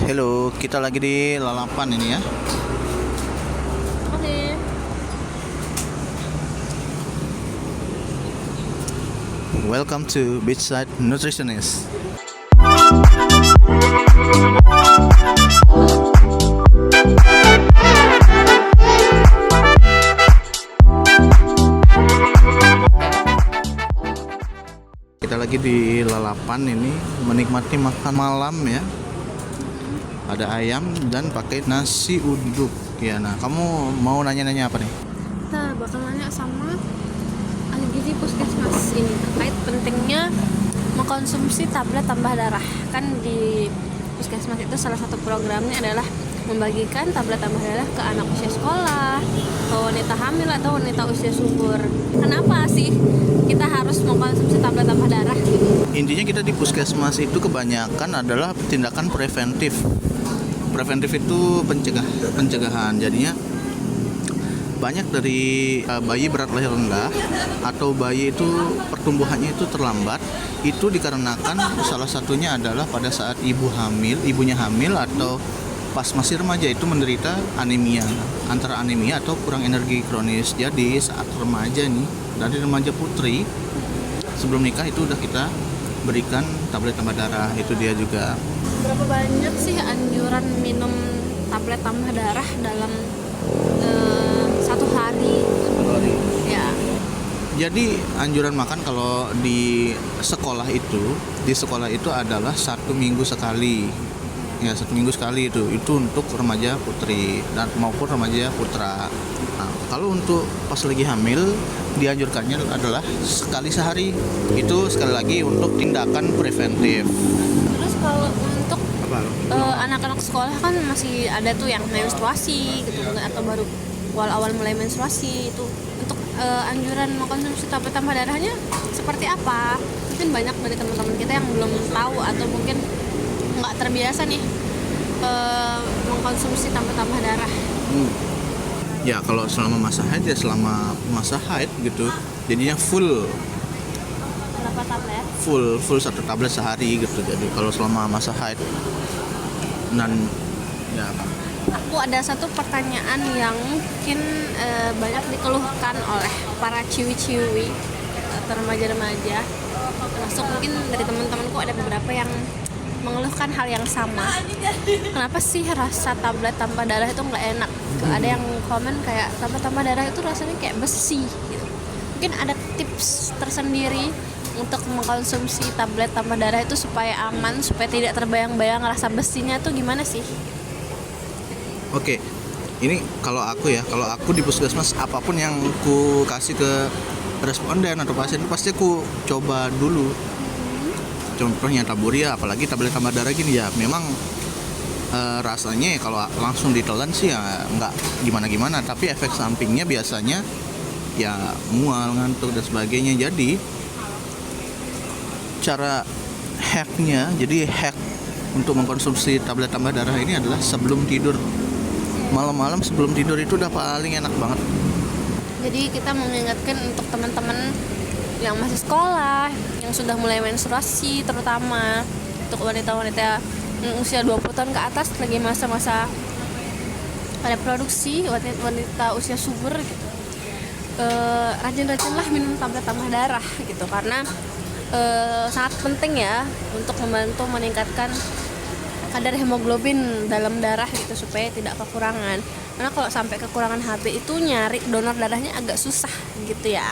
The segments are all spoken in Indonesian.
Hello, kita lagi di Lalapan ini ya. Oke. Welcome to Beachside Nutritionist. Kita lagi di Lalapan ini menikmati makan malam ya. Ada ayam dan pakai nasi uduk ya. Nah, kamu mau nanya-nanya apa nih? Kita bakal nanya sama ahli gizi puskesmas ini terkait pentingnya mengkonsumsi tablet tambah darah. Kan di puskesmas itu salah satu programnya adalah membagikan tablet tambah darah ke anak usia sekolah, ke wanita hamil atau wanita usia subur. Kenapa sih kita harus mengkonsumsi tablet tambah darah? Intinya kita di puskesmas itu kebanyakan adalah tindakan preventif. Preventif itu pencegahan. Jadinya banyak dari bayi berat lahir rendah atau bayi itu pertumbuhannya itu terlambat, itu dikarenakan salah satunya adalah pada saat ibunya hamil atau pas masih remaja itu menderita anemia, antara anemia atau kurang energi kronis. Jadi saat remaja nih, dari remaja putri sebelum nikah itu udah kita berikan tablet tambah darah. Itu dia juga. Berapa banyak sih anjuran minum tablet tambah darah dalam satu hari? Ya. Jadi anjuran makan kalau di sekolah itu adalah 1 minggu sekali. Ya, 1 minggu sekali itu untuk remaja putri dan maupun remaja putra. Nah, kalau untuk pas lagi hamil dianjurkannya adalah sekali sehari. Itu sekali lagi untuk tindakan preventif. Terus kalau untuk Apa? anak-anak sekolah kan masih ada tuh yang menstruasi gitu atau baru awal-awal mulai menstruasi itu untuk anjuran mengkonsumsi tablet tambah darahnya seperti apa? Mungkin banyak dari teman-teman kita yang belum tahu atau mungkin nggak terbiasa nih mengkonsumsi tablet tambah darah. Ya kalau selama masa haid gitu jadinya full Berapa tablet? full 1 tablet sehari gitu. Jadi kalau selama masa haid dan ya Aku ada satu pertanyaan yang mungkin banyak dikeluhkan oleh para ciwi-ciwi atau remaja-remaja, termasuk mungkin dari teman-temanku ada beberapa yang mengeluhkan hal yang sama. Kenapa sih rasa tablet tambah darah itu nggak enak? Ada yang komen kayak tablet tambah darah itu rasanya kayak besi gitu. Mungkin ada tips tersendiri untuk mengkonsumsi tablet tambah darah itu supaya aman, supaya tidak terbayang-bayang rasa besinya tuh gimana sih? Oke, ini kalau aku di puskesmas apapun yang ku kasih ke responden atau pasien pasti aku coba dulu. Contohnya taburia, apalagi tablet tambah darah gini ya, memang rasanya kalau langsung ditelan sih ya nggak gimana-gimana, tapi efek sampingnya biasanya ya mual, ngantuk dan sebagainya. Jadi cara hack untuk mengkonsumsi tablet tambah darah ini adalah sebelum tidur. Malam-malam sebelum tidur itu udah paling enak banget. Jadi kita mengingatkan untuk teman-teman yang masih sekolah, yang sudah mulai menstruasi, terutama untuk wanita-wanita yang usia 20 tahun ke atas lagi masa-masa reproduksi, wanita usia subur gitu. Rajin-rajinlah minum tablet tambah darah gitu, karena sangat penting ya untuk membantu meningkatkan kadar hemoglobin dalam darah gitu supaya tidak kekurangan. Karena kalau sampai kekurangan HB itu nyari donor darahnya agak susah gitu ya.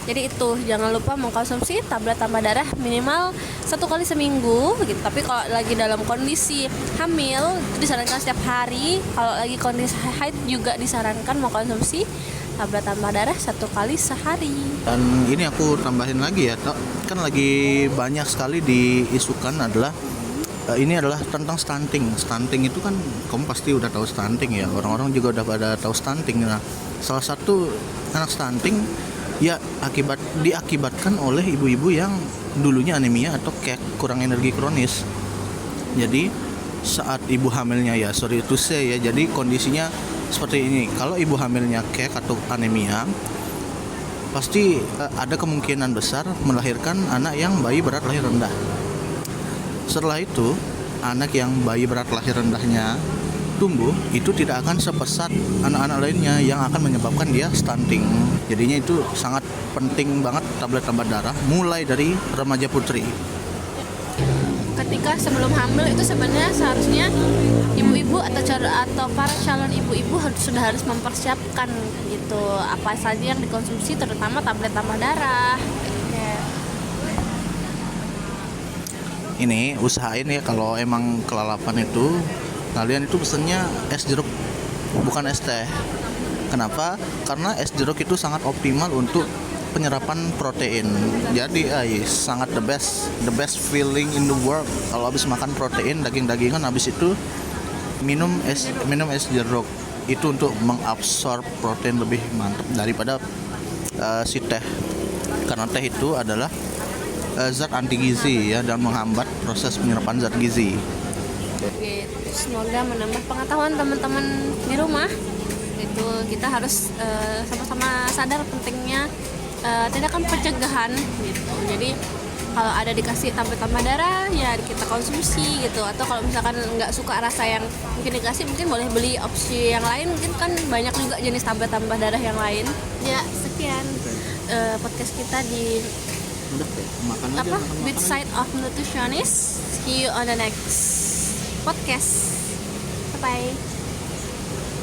Jadi itu jangan lupa mengkonsumsi tablet tambah darah minimal 1 kali seminggu gitu. Tapi kalau lagi dalam kondisi hamil itu disarankan setiap hari. Kalau lagi kondisi haid juga disarankan mengkonsumsi tablet tambah darah 1 kali sehari. Dan ini aku tambahin lagi ya, kan lagi banyak sekali diisukan adalah ini adalah tentang stunting. Stunting itu kan kamu pasti udah tahu stunting ya. Orang-orang juga udah pada tahu stunting. Nah, salah satu anak stunting ya diakibatkan oleh ibu-ibu yang dulunya anemia atau kayak kurang energi kronis. Jadi saat ibu hamilnya ya, sorry to say ya, jadi kondisinya seperti ini. Kalau ibu hamilnya kek atau anemia, pasti ada kemungkinan besar melahirkan anak yang bayi berat lahir rendah. Setelah itu anak yang bayi berat lahir rendahnya tumbuh itu tidak akan sepesat anak-anak lainnya yang akan menyebabkan dia stunting. Jadinya itu sangat penting banget tablet tambah darah mulai dari remaja putri. Ketika sebelum hamil itu sebenarnya seharusnya ibu-ibu atau para calon ibu-ibu sudah harus mempersiapkan gitu apa saja yang dikonsumsi, terutama tablet tambah darah. Ini usahain ya kalau emang kelalapan itu kalian itu pesennya es jeruk bukan es teh. Kenapa? Karena es jeruk itu sangat optimal untuk penyerapan protein. Jadi sangat the best feeling in the world kalau habis makan protein daging-dagingan, habis itu minum es jeruk itu untuk mengabsorb protein lebih mantap daripada si teh, karena teh itu adalah zat anti gizi ya dan menghambat proses penyerapan zat gizi. Oke, semoga menambah pengetahuan teman-teman di rumah. Itu kita harus sama-sama sadar pentingnya tindakan pencegahan gitu. Jadi kalau ada dikasih tablet tambah darah ya kita konsumsi gitu, atau kalau misalkan nggak suka rasa yang mungkin dikasih, mungkin boleh beli opsi yang lain, mungkin kan banyak juga jenis tablet tambah darah yang lain ya. Sekian podcast kita di With Side of Nutritionist. See you on the next podcast. Bye bye.